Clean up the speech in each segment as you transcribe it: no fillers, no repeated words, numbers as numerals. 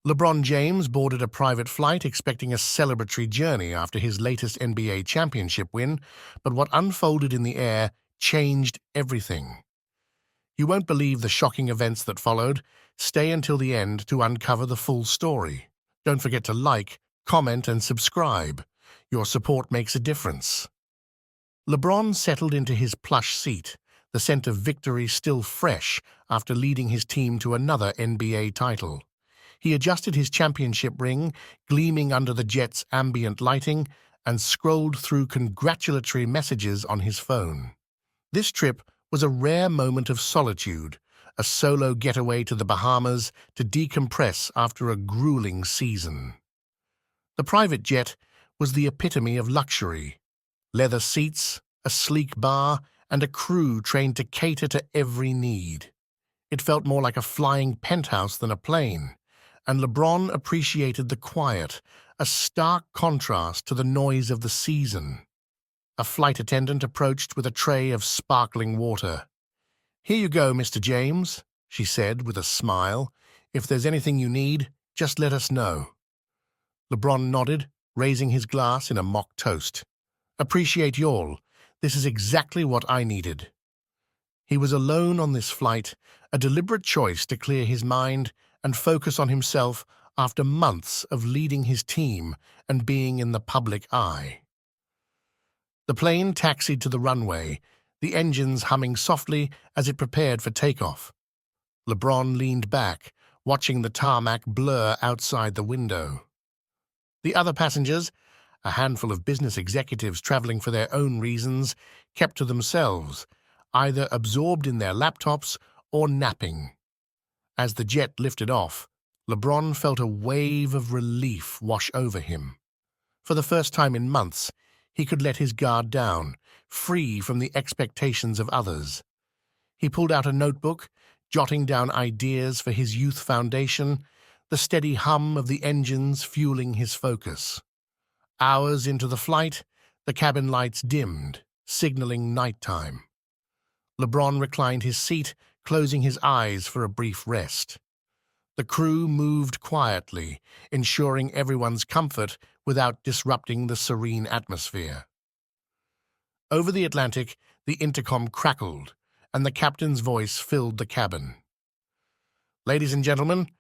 LeBron James boarded a private flight expecting a celebratory journey after his latest NBA championship win, but what unfolded in the air changed everything. You won't believe the shocking events that followed. Stay until the end to uncover the full story. Don't forget to like, comment, and subscribe. Your support makes a difference. LeBron settled into his plush seat, the scent of victory still fresh after leading his team to another NBA title. He adjusted his championship ring, gleaming under the jet's ambient lighting, and scrolled through congratulatory messages on his phone. This trip was a rare moment of solitude, a solo getaway to the Bahamas to decompress after a grueling season. The private jet was the epitome of luxury. Leather seats, a sleek bar, and a crew trained to cater to every need. It felt more like a flying penthouse than a plane, and LeBron appreciated the quiet, a stark contrast to the noise of the season. A flight attendant approached with a tray of sparkling water. "Here you go, Mr. James," she said with a smile. "If there's anything you need, just let us know." LeBron nodded, raising his glass in a mock toast. "Appreciate y'all. This is exactly what I needed." He was alone on this flight, a deliberate choice to clear his mind and focus on himself after months of leading his team and being in the public eye. The plane taxied to the runway, the engines humming softly as it prepared for takeoff. LeBron leaned back, watching the tarmac blur outside the window. The other passengers, a handful of business executives traveling for their own reasons, kept to themselves, either absorbed in their laptops or napping. As the jet lifted off, LeBron felt a wave of relief wash over him. For the first time in months, he could let his guard down, free from the expectations of others. He pulled out a notebook, jotting down ideas for his youth foundation, the steady hum of the engines fueling his focus. Hours into the flight, the cabin lights dimmed, signaling nighttime. LeBron reclined his seat, closing his eyes for a brief rest. The crew moved quietly, ensuring everyone's comfort without disrupting the serene atmosphere. Over the Atlantic, the intercom crackled, and the captain's voice filled the cabin. "Ladies and gentlemen,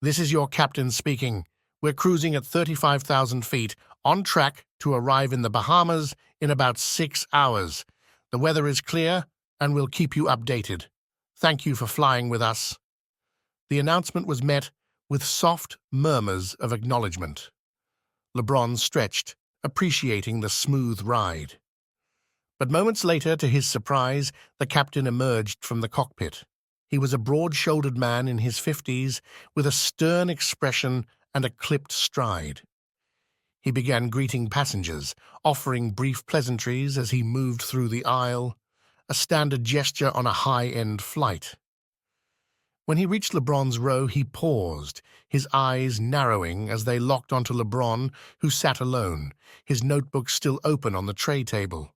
this is your captain speaking. We're cruising at 35,000 feet, on track to arrive in the Bahamas in about 6 hours. The weather is clear, and we'll keep you updated. Thank you for flying with us." The announcement was met with soft murmurs of acknowledgement. LeBron stretched, appreciating the smooth ride. But moments later, to his surprise, the captain emerged from the cockpit. He was a broad-shouldered man in his 50s, with a stern expression and a clipped stride. He began greeting passengers, offering brief pleasantries as he moved through the aisle, a standard gesture on a high-end flight. When he reached LeBron's row, he paused, his eyes narrowing as they locked onto LeBron, who sat alone, his notebook still open on the tray table.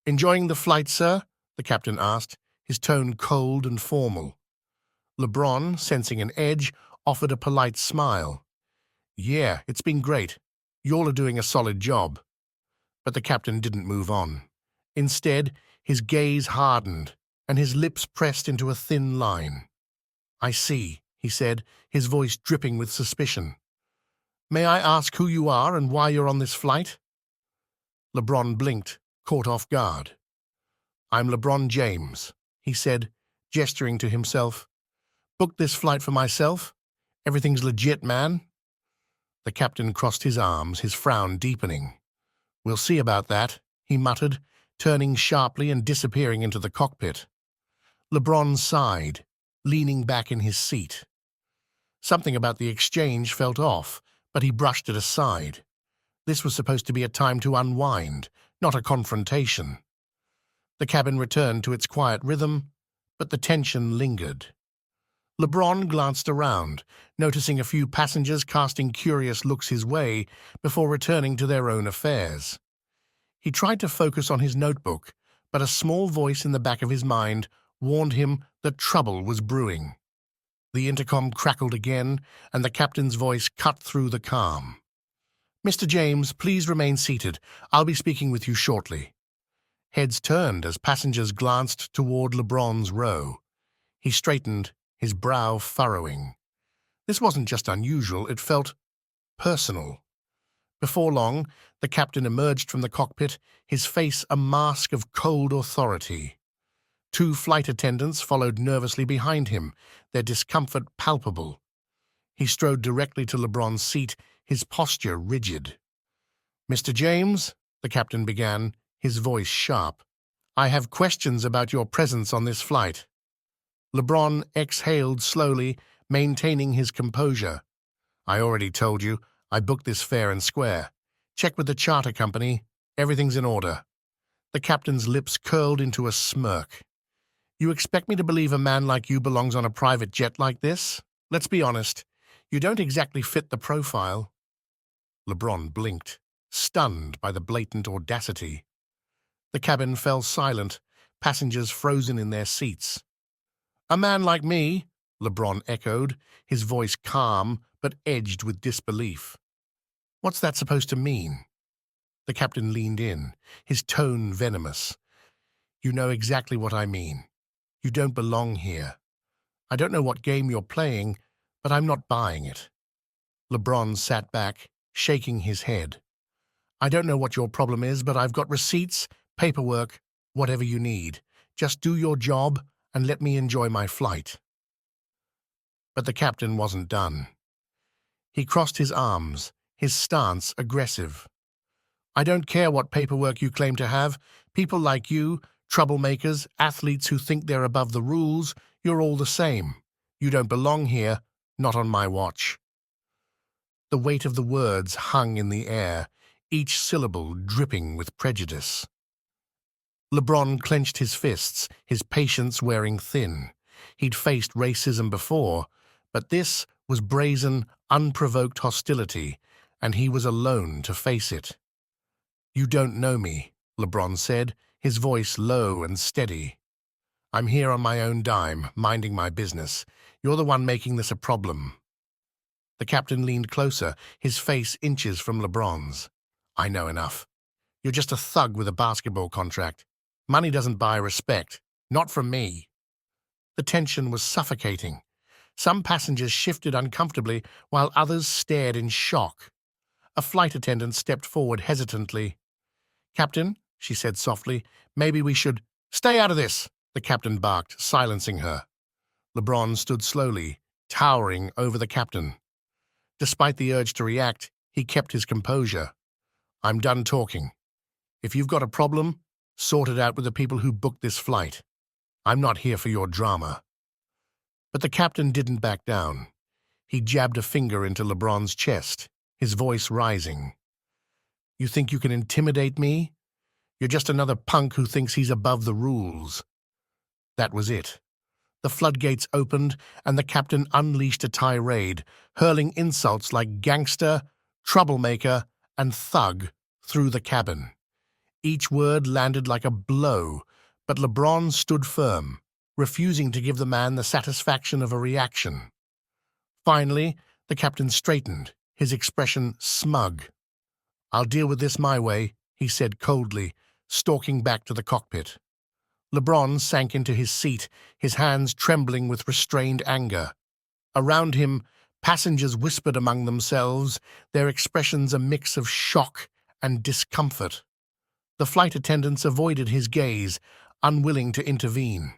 "Enjoying the flight, sir?" the captain asked, his tone cold and formal. LeBron, sensing an edge, offered a polite smile. "Yeah, it's been great. Y'all are doing a solid job." But the captain didn't move on. Instead, his gaze hardened, and his lips pressed into a thin line. "I see," he said, his voice dripping with suspicion. "May I ask who you are and why you're on this flight?" LeBron blinked, caught off guard. "I'm LeBron James," he said, gesturing to himself. "Booked this flight for myself. Everything's legit, man." The captain crossed his arms, his frown deepening. "We'll see about that," he muttered, turning sharply and disappearing into the cockpit. LeBron sighed, leaning back in his seat. Something about the exchange felt off, but he brushed it aside. This was supposed to be a time to unwind, not a confrontation. The cabin returned to its quiet rhythm, but the tension lingered. LeBron glanced around, noticing a few passengers casting curious looks his way before returning to their own affairs. He tried to focus on his notebook, but a small voice in the back of his mind warned him that trouble was brewing. The intercom crackled again, and the captain's voice cut through the calm. "Mr. James, please remain seated. I'll be speaking with you shortly." Heads turned as passengers glanced toward LeBron's row. He straightened, his brow furrowing. This wasn't just unusual, it felt personal. Before long, the captain emerged from the cockpit, his face a mask of cold authority. Two flight attendants followed nervously behind him, their discomfort palpable. He strode directly to LeBron's seat, his posture rigid. "Mr. James," the captain began, his voice sharp, "I have questions about your presence on this flight." LeBron exhaled slowly, maintaining his composure. "I already told you, I booked this fair and square. Check with the charter company. Everything's in order." The captain's lips curled into a smirk. "You expect me to believe a man like you belongs on a private jet like this? Let's be honest. You don't exactly fit the profile." LeBron blinked, stunned by the blatant audacity. The cabin fell silent, passengers frozen in their seats. "A man like me?" LeBron echoed, his voice calm but edged with disbelief. "What's that supposed to mean?" The captain leaned in, his tone venomous. "You know exactly what I mean. You don't belong here. I don't know what game you're playing, but I'm not buying it." LeBron sat back, shaking his head. "I don't know what your problem is, but I've got receipts, paperwork, whatever you need. Just do your job and let me enjoy my flight." But the captain wasn't done. He crossed his arms, his stance aggressive. "I don't care what paperwork you claim to have. People like you, troublemakers, athletes who think they're above the rules, you're all the same. You don't belong here, not on my watch." The weight of the words hung in the air, each syllable dripping with prejudice. LeBron clenched his fists, his patience wearing thin. He'd faced racism before, but this was brazen, unprovoked hostility, and he was alone to face it. "You don't know me," LeBron said, his voice low and steady. "I'm here on my own dime, minding my business. You're the one making this a problem." The captain leaned closer, his face inches from LeBron's. "I know enough. You're just a thug with a basketball contract. Money doesn't buy respect. Not from me." The tension was suffocating. Some passengers shifted uncomfortably, while others stared in shock. A flight attendant stepped forward hesitantly. "Captain," she said softly, "maybe we should—" "Stay out of this!" the captain barked, silencing her. LeBron stood slowly, towering over the captain. Despite the urge to react, he kept his composure. "I'm done talking. If you've got a problem, sort it out with the people who booked this flight. I'm not here for your drama." But the captain didn't back down. He jabbed a finger into LeBron's chest, his voice rising. "You think you can intimidate me? You're just another punk who thinks he's above the rules." That was it. The floodgates opened, and the captain unleashed a tirade, hurling insults like gangster, troublemaker, and thug through the cabin. Each word landed like a blow, but LeBron stood firm, refusing to give the man the satisfaction of a reaction. Finally, the captain straightened, his expression smug. "I'll deal with this my way," he said coldly, stalking back to the cockpit. LeBron sank into his seat, his hands trembling with restrained anger. Around him, passengers whispered among themselves, their expressions a mix of shock and discomfort. The flight attendants avoided his gaze, unwilling to intervene.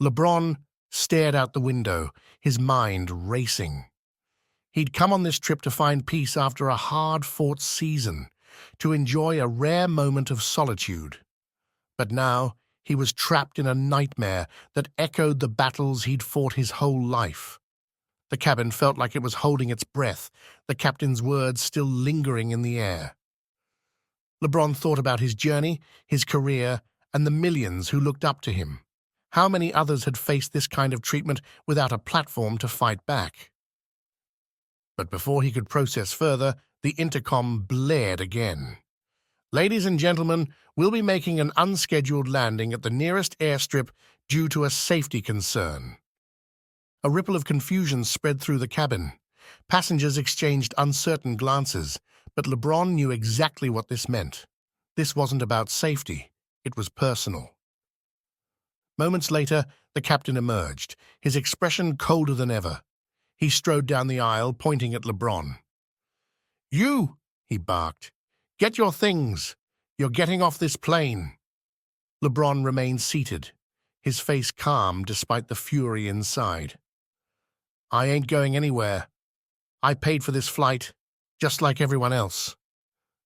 LeBron stared out the window, his mind racing. He'd come on this trip to find peace after a hard-fought season, to enjoy a rare moment of solitude. But now he was trapped in a nightmare that echoed the battles he'd fought his whole life. The cabin felt like it was holding its breath, the captain's words still lingering in the air. LeBron thought about his journey, his career, and the millions who looked up to him. How many others had faced this kind of treatment without a platform to fight back? But before he could process further, the intercom blared again. "Ladies and gentlemen, we'll be making an unscheduled landing at the nearest airstrip due to a safety concern." A ripple of confusion spread through the cabin. Passengers exchanged uncertain glances, but LeBron knew exactly what this meant. This wasn't about safety. It was personal. Moments later, the captain emerged, his expression colder than ever. He strode down the aisle, pointing at LeBron. "You!" he barked. "Get your things! You're getting off this plane!" LeBron remained seated, his face calm despite the fury inside. "I ain't going anywhere. I paid for this flight, just like everyone else."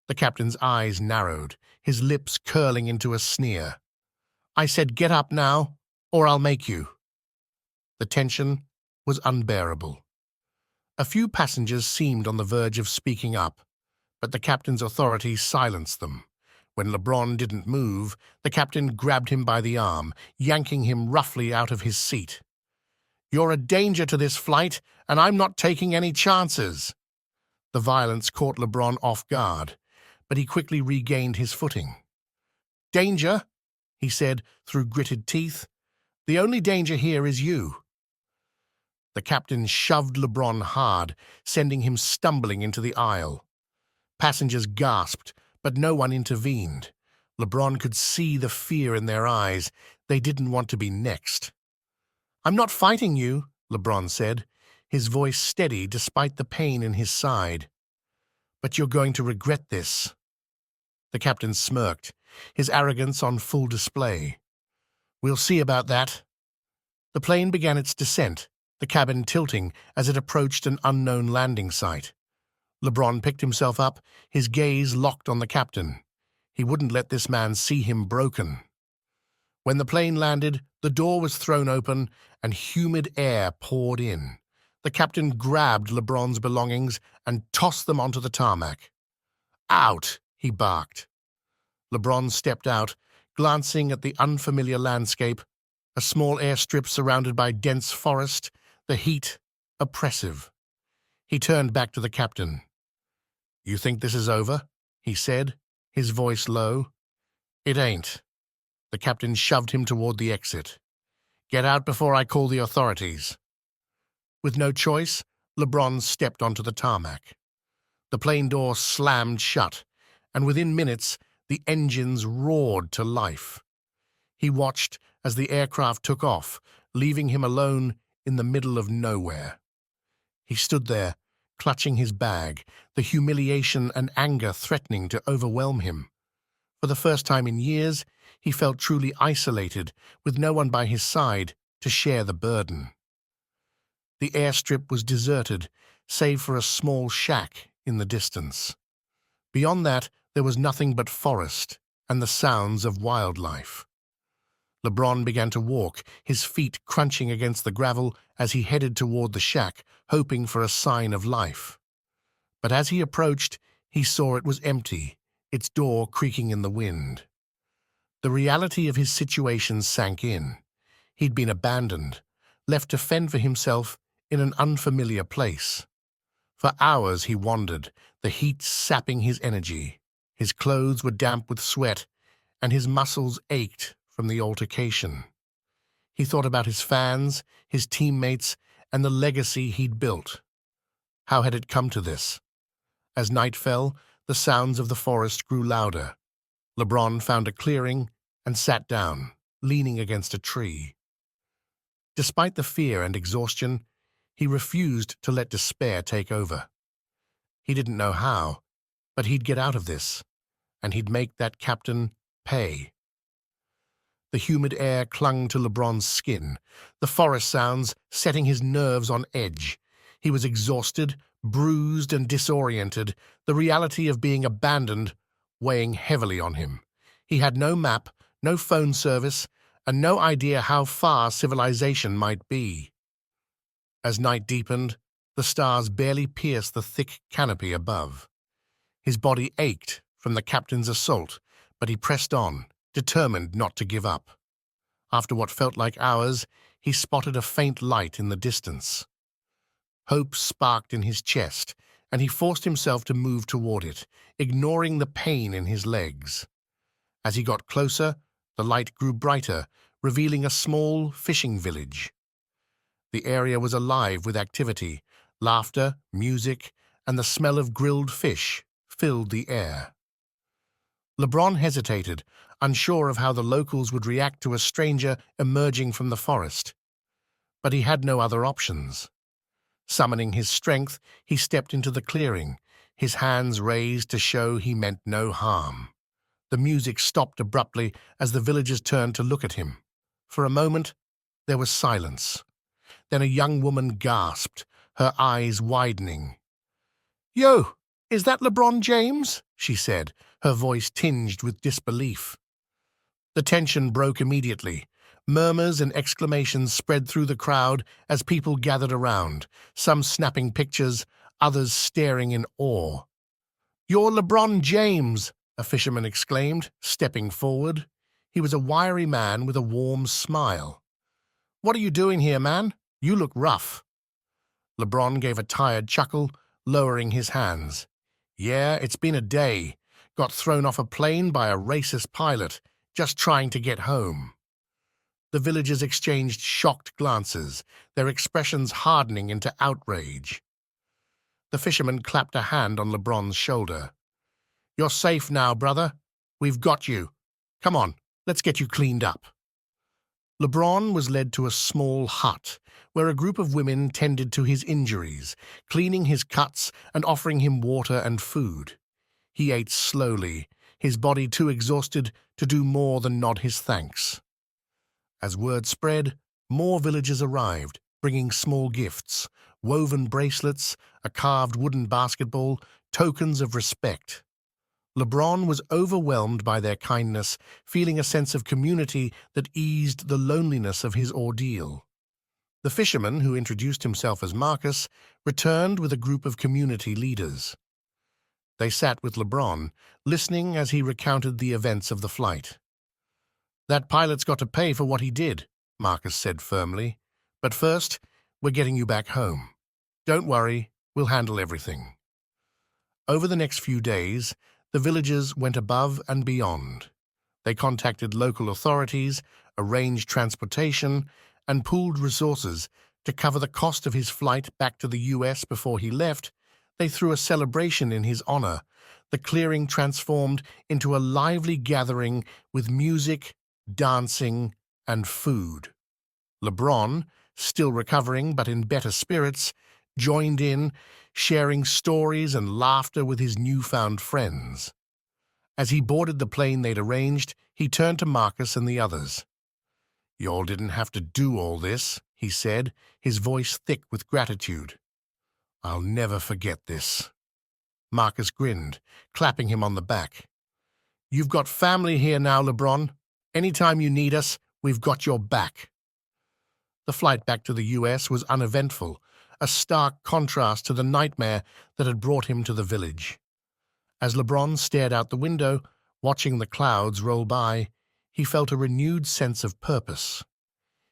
The captain's eyes narrowed, his lips curling into a sneer. "I said get up now, or I'll make you." The tension was unbearable. A few passengers seemed on the verge of speaking up, but the captain's authority silenced them. When LeBron didn't move, the captain grabbed him by the arm, yanking him roughly out of his seat. "You're a danger to this flight, and I'm not taking any chances." The violence caught LeBron off guard, but he quickly regained his footing. "Danger?" he said through gritted teeth. "The only danger here is you." The captain shoved LeBron hard, sending him stumbling into the aisle. Passengers gasped, but no one intervened. LeBron could see the fear in their eyes. They didn't want to be next. "I'm not fighting you," LeBron said, his voice steady despite the pain in his side. "But you're going to regret this." The captain smirked, his arrogance on full display. "We'll see about that." The plane began its descent, the cabin tilting as it approached an unknown landing site. LeBron picked himself up, his gaze locked on the captain. He wouldn't let this man see him broken. When the plane landed, the door was thrown open and humid air poured in. The captain grabbed LeBron's belongings and tossed them onto the tarmac. "Out!" he barked. LeBron stepped out, glancing at the unfamiliar landscape, a small airstrip surrounded by dense forest, the heat oppressive. He turned back to the captain. "You think this is over?" he said, his voice low. "It ain't." The captain shoved him toward the exit. "Get out before I call the authorities." With no choice, LeBron stepped onto the tarmac. The plane door slammed shut, and within minutes, the engines roared to life. He watched as the aircraft took off, leaving him alone in the middle of nowhere. He stood there, clutching his bag, the humiliation and anger threatening to overwhelm him. For the first time in years, he felt truly isolated, with no one by his side to share the burden. The airstrip was deserted, save for a small shack in the distance. Beyond that, there was nothing but forest and the sounds of wildlife. LeBron began to walk, his feet crunching against the gravel as he headed toward the shack, hoping for a sign of life. But as he approached, he saw it was empty, its door creaking in the wind. The reality of his situation sank in. He'd been abandoned, left to fend for himself in an unfamiliar place. For hours he wandered, the heat sapping his energy. His clothes were damp with sweat, and his muscles ached from the altercation. He thought about his fans, his teammates, and the legacy he'd built. How had it come to this? As night fell, the sounds of the forest grew louder. LeBron found a clearing and sat down, leaning against a tree. Despite the fear and exhaustion, he refused to let despair take over. He didn't know how, but he'd get out of this, and he'd make that captain pay. The humid air clung to LeBron's skin, the forest sounds setting his nerves on edge. He was exhausted, bruised and disoriented, the reality of being abandoned weighing heavily on him. He had no map, no phone service, and no idea how far civilization might be. As night deepened, the stars barely pierced the thick canopy above. His body ached from the captain's assault, but he pressed on, determined not to give up. After what felt like hours, he spotted a faint light in the distance. Hope sparked in his chest, and he forced himself to move toward it, ignoring the pain in his legs. As he got closer, the light grew brighter, revealing a small fishing village. The area was alive with activity. Laughter, music, and the smell of grilled fish filled the air. LeBron hesitated, unsure of how the locals would react to a stranger emerging from the forest. But he had no other options. Summoning his strength, he stepped into the clearing, his hands raised to show he meant no harm. The music stopped abruptly as the villagers turned to look at him. For a moment, there was silence. Then a young woman gasped, her eyes widening. "Yo, is that LeBron James?" she said, her voice tinged with disbelief. The tension broke immediately. Murmurs and exclamations spread through the crowd as people gathered around, some snapping pictures, others staring in awe. "You're LeBron James!" a fisherman exclaimed, stepping forward. He was a wiry man with a warm smile. "What are you doing here, man? You look rough." LeBron gave a tired chuckle, lowering his hands. "Yeah, it's been a day. Got thrown off a plane by a racist pilot, just trying to get home." The villagers exchanged shocked glances, their expressions hardening into outrage. The fisherman clapped a hand on LeBron's shoulder. "You're safe now, brother. We've got you. Come on, let's get you cleaned up." LeBron was led to a small hut, where a group of women tended to his injuries, cleaning his cuts and offering him water and food. He ate slowly, his body too exhausted to do more than nod his thanks. As word spread, more villagers arrived, bringing small gifts, woven bracelets, a carved wooden basketball, tokens of respect. LeBron was overwhelmed by their kindness, feeling a sense of community that eased the loneliness of his ordeal. The fisherman, who introduced himself as Marcus, returned with a group of community leaders. They sat with LeBron, listening as he recounted the events of the flight. "That pilot's got to pay for what he did," Marcus said firmly. "But first, we're getting you back home. Don't worry, we'll handle everything." Over the next few days, the villagers went above and beyond. They contacted local authorities, arranged transportation, and pooled resources to cover the cost of his flight back to the US before he left. They threw a celebration in his honor. The clearing transformed into a lively gathering with music, dancing, and food. LeBron, still recovering but in better spirits, joined in, sharing stories and laughter with his newfound friends. As he boarded the plane they'd arranged, he turned to Marcus and the others. "Y'all didn't have to do all this," he said, his voice thick with gratitude. "I'll never forget this." Marcus grinned, clapping him on the back. "You've got family here now, LeBron. Anytime you need us, we've got your back." The flight back to the US was uneventful, a stark contrast to the nightmare that had brought him to the village. As LeBron stared out the window, watching the clouds roll by, he felt a renewed sense of purpose.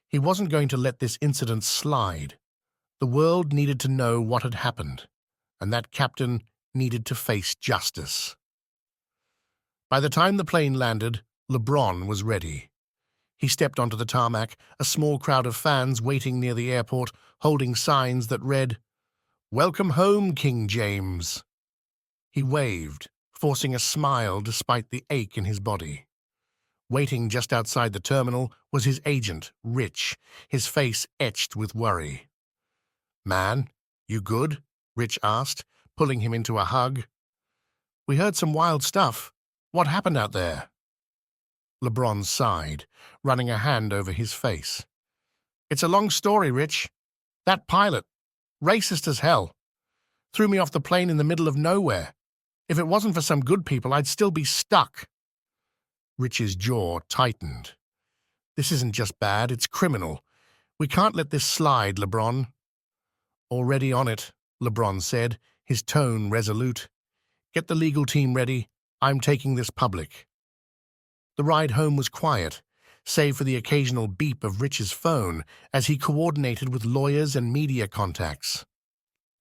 He wasn't going to let this incident slide. The world needed to know what had happened, and that captain needed to face justice. By the time the plane landed, LeBron was ready. He stepped onto the tarmac, a small crowd of fans waiting near the airport, holding signs that read, "Welcome home, King James." He waved, forcing a smile despite the ache in his body. Waiting just outside the terminal was his agent, Rich, his face etched with worry. "Man, you good?" Rich asked, pulling him into a hug. "We heard some wild stuff. What happened out there?" LeBron sighed, running a hand over his face. "It's a long story, Rich. That pilot, racist as hell, threw me off the plane in the middle of nowhere. If it wasn't for some good people, I'd still be stuck." Rich's jaw tightened. "This isn't just bad, it's criminal. We can't let this slide, LeBron." "Already on it," LeBron said, his tone resolute. "Get the legal team ready. I'm taking this public." The ride home was quiet, save for the occasional beep of Rich's phone as he coordinated with lawyers and media contacts.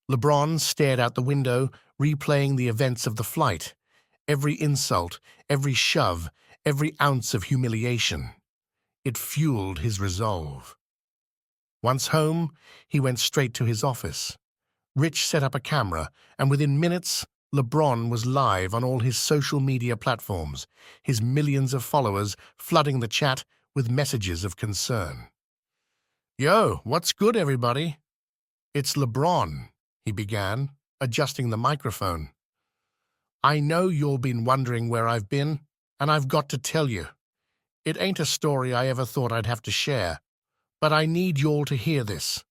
LeBron stared out the window, replaying the events of the flight. Every insult, every shove, every ounce of humiliation. It fueled his resolve. Once home, he went straight to his office. Rich set up a camera, and within minutes, LeBron was live on all his social media platforms, his millions of followers flooding the chat with messages of concern. "Yo, what's good, everybody? It's LeBron," he began, adjusting the microphone. "I know you've been wondering where I've been, and I've got to tell you. It ain't a story I ever thought I'd have to share, but I need y'all to hear this."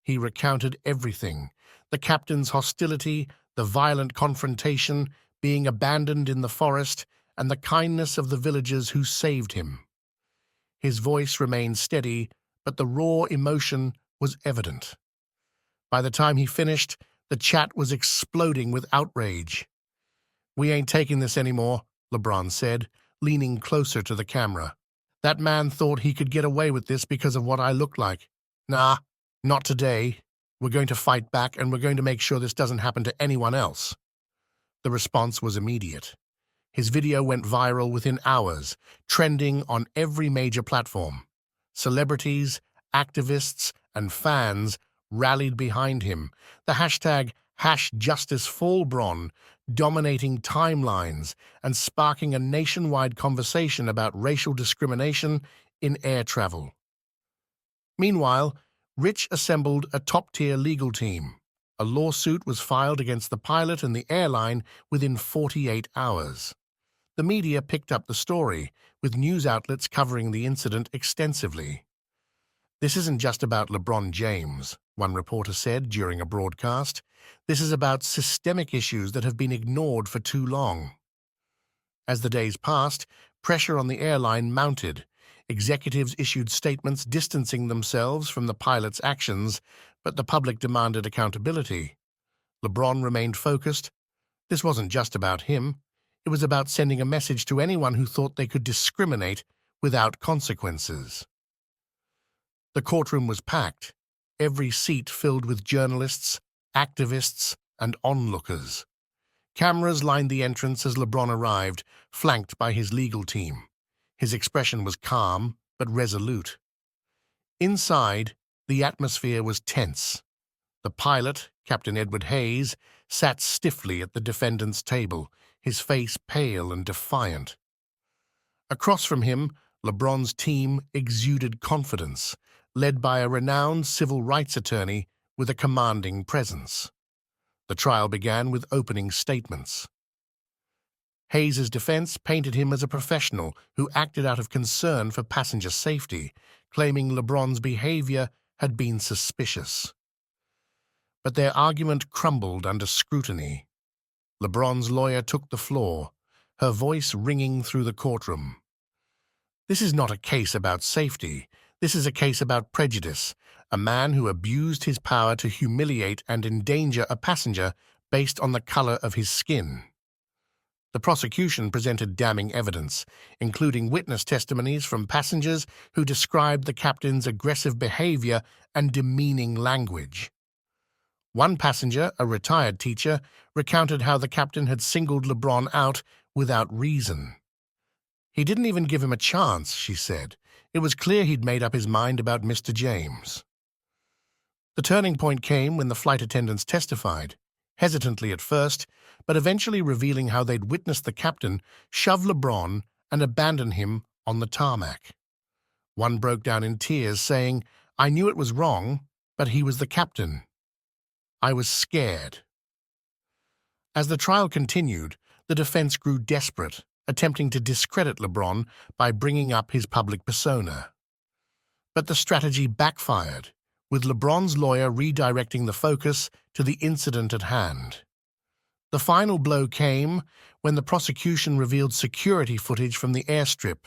He recounted everything: the captain's hostility, the violent confrontation, being abandoned in the forest, and the kindness of the villagers who saved him. His voice remained steady, but the raw emotion was evident. By the time he finished, the chat was exploding with outrage. "We ain't taking this anymore," LeBron said, leaning closer to the camera. "That man thought he could get away with this because of what I look like. Nah, not today. We're going to fight back, and we're going to make sure this doesn't happen to anyone else." The response was immediate. His video went viral within hours, trending on every major platform. Celebrities, activists, and fans rallied behind him. The hashtag #JusticeForLeBron dominating timelines and sparking a nationwide conversation about racial discrimination in air travel. Meanwhile, Rich assembled a top-tier legal team. A lawsuit was filed against the pilot and the airline within 48 hours. The media picked up the story, with news outlets covering the incident extensively. "This isn't just about LeBron James," one reporter said during a broadcast. "This is about systemic issues that have been ignored for too long." As the days passed, pressure on the airline mounted. Executives issued statements distancing themselves from the pilot's actions, but the public demanded accountability. LeBron remained focused. This wasn't just about him. It was about sending a message to anyone who thought they could discriminate without consequences. The courtroom was packed, every seat filled with journalists, activists, and onlookers. Cameras lined the entrance as LeBron arrived, flanked by his legal team. His expression was calm, but resolute. Inside, the atmosphere was tense. The pilot, Captain Edward Hayes, sat stiffly at the defendant's table, his face pale and defiant. Across from him, LeBron's team exuded confidence, led by a renowned civil rights attorney with a commanding presence. The trial began with opening statements. Hayes's defense painted him as a professional who acted out of concern for passenger safety, claiming LeBron's behavior had been suspicious. But their argument crumbled under scrutiny. LeBron's lawyer took the floor, her voice ringing through the courtroom. "This is not a case about safety. This is a case about prejudice, a man who abused his power to humiliate and endanger a passenger based on the color of his skin." The prosecution presented damning evidence, including witness testimonies from passengers who described the captain's aggressive behavior and demeaning language. One passenger, a retired teacher, recounted how the captain had singled LeBron out without reason. "He didn't even give him a chance," she said. "It was clear he'd made up his mind about Mr. James." The turning point came when the flight attendants testified, hesitantly at first, but eventually revealing how they'd witnessed the captain shove LeBron and abandon him on the tarmac. One broke down in tears, saying, "I knew it was wrong, but he was the captain. I was scared." As the trial continued, the defense grew desperate, attempting to discredit LeBron by bringing up his public persona. But the strategy backfired, with LeBron's lawyer redirecting the focus to the incident at hand. The final blow came when the prosecution revealed security footage from the airstrip,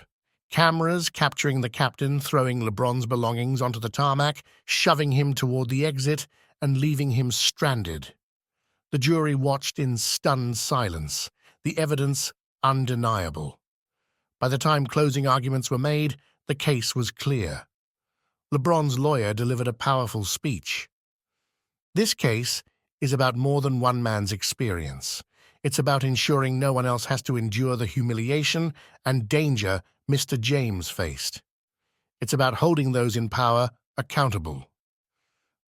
cameras capturing the captain throwing LeBron's belongings onto the tarmac, shoving him toward the exit, and leaving him stranded. The jury watched in stunned silence, the evidence undeniable. By the time closing arguments were made, the case was clear. LeBron's lawyer delivered a powerful speech. "This case is about more than one man's experience. It's about ensuring no one else has to endure the humiliation and danger Mr. James faced. It's about holding those in power accountable.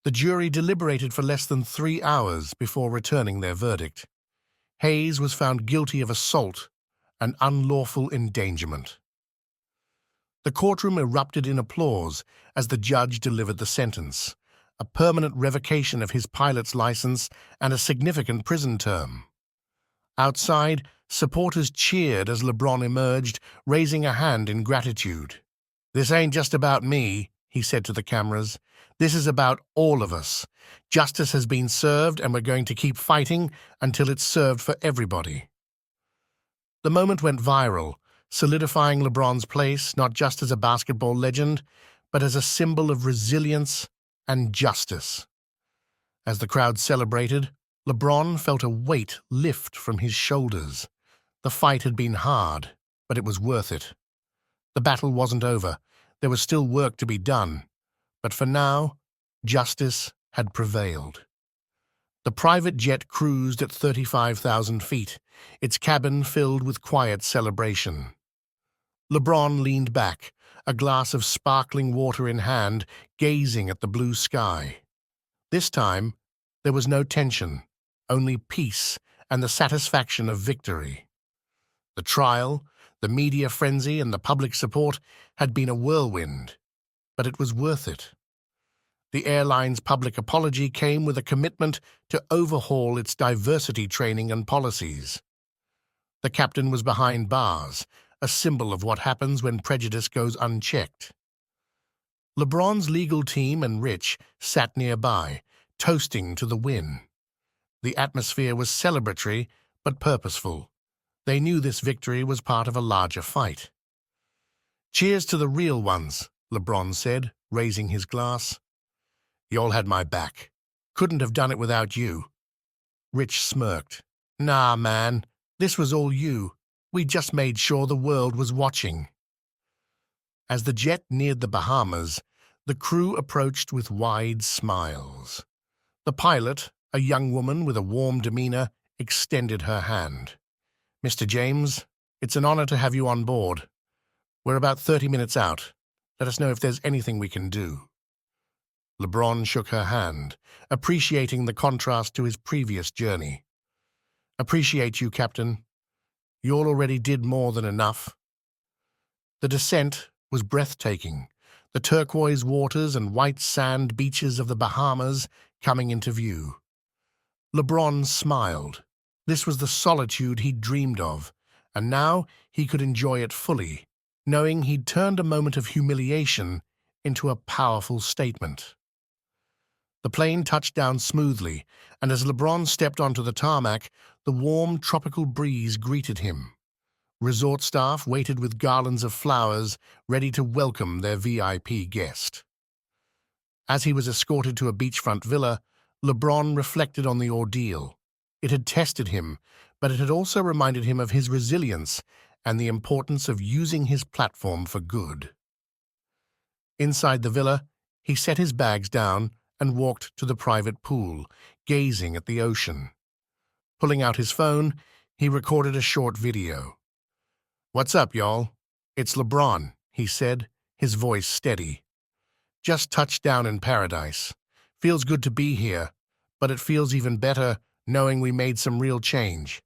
The jury deliberated for less than 3 hours before returning their verdict. Hayes was found guilty of assault and unlawful endangerment. The courtroom erupted in applause as the judge delivered the sentence, a permanent revocation of his pilot's license and a significant prison term. Outside, supporters cheered as LeBron emerged, raising a hand in gratitude. "This ain't just about me," he said to the cameras. "This is about all of us. Justice has been served, and we're going to keep fighting until it's served for everybody." The moment went viral, solidifying LeBron's place not just as a basketball legend, but as a symbol of resilience and justice. As the crowd celebrated, LeBron felt a weight lift from his shoulders. The fight had been hard, but it was worth it. The battle wasn't over. There was still work to be done. But for now, justice had prevailed. The private jet cruised at 35,000 feet, its cabin filled with quiet celebration. LeBron leaned back, a glass of sparkling water in hand, gazing at the blue sky. This time, there was no tension, only peace and the satisfaction of victory. The trial, the media frenzy, and the public support had been a whirlwind, but it was worth it. The airline's public apology came with a commitment to overhaul its diversity training and policies. The captain was behind bars, a symbol of what happens when prejudice goes unchecked. LeBron's legal team and Rich sat nearby, toasting to the win. The atmosphere was celebratory but purposeful. They knew this victory was part of a larger fight. "Cheers to the real ones," LeBron said, raising his glass. "Y'all had my back. Couldn't have done it without you." Rich smirked. "Nah, man, this was all you. We just made sure the world was watching." As the jet neared the Bahamas, the crew approached with wide smiles. The pilot, a young woman with a warm demeanor, extended her hand. "Mr. James, it's an honor to have you on board. We're about 30 minutes out. Let us know if there's anything we can do." LeBron shook her hand, appreciating the contrast to his previous journey. "Appreciate you, Captain. You all already did more than enough." The descent was breathtaking, the turquoise waters and white sand beaches of the Bahamas coming into view. LeBron smiled. This was the solitude he'd dreamed of, and now he could enjoy it fully, knowing he'd turned a moment of humiliation into a powerful statement. The plane touched down smoothly, and as LeBron stepped onto the tarmac, the warm tropical breeze greeted him. Resort staff waited with garlands of flowers, ready to welcome their VIP guest. As he was escorted to a beachfront villa, LeBron reflected on the ordeal. It had tested him, but it had also reminded him of his resilience and the importance of using his platform for good. Inside the villa, he set his bags down and walked to the private pool, gazing at the ocean. Pulling out his phone, he recorded a short video. "What's up, y'all? It's LeBron," he said, his voice steady. "Just touched down in paradise. Feels good to be here, but it feels even better knowing we made some real change.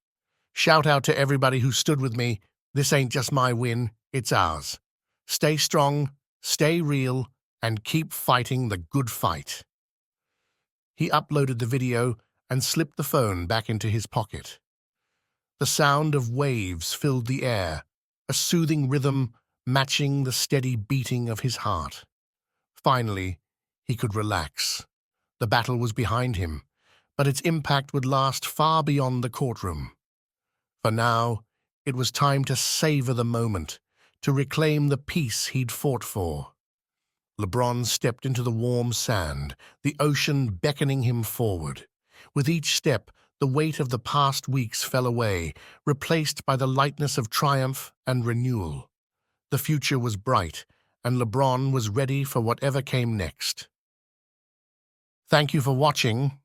Shout out to everybody who stood with me. This ain't just my win, it's ours. Stay strong, stay real, and keep fighting the good fight." He uploaded the video and slipped the phone back into his pocket. The sound of waves filled the air, a soothing rhythm matching the steady beating of his heart. Finally, he could relax. The battle was behind him, but its impact would last far beyond the courtroom. For now, it was time to savor the moment, to reclaim the peace he'd fought for. LeBron stepped into the warm sand, the ocean beckoning him forward. With each step, the weight of the past weeks fell away, replaced by the lightness of triumph and renewal. The future was bright, and LeBron was ready for whatever came next. Thank you for watching.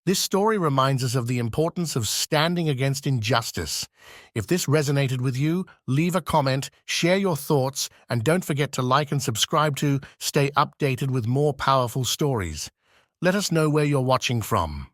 This story reminds us of the importance of standing against injustice. If this resonated with you, leave a comment, share your thoughts, and don't forget to like and subscribe to stay updated with more powerful stories. Let us know where you're watching from.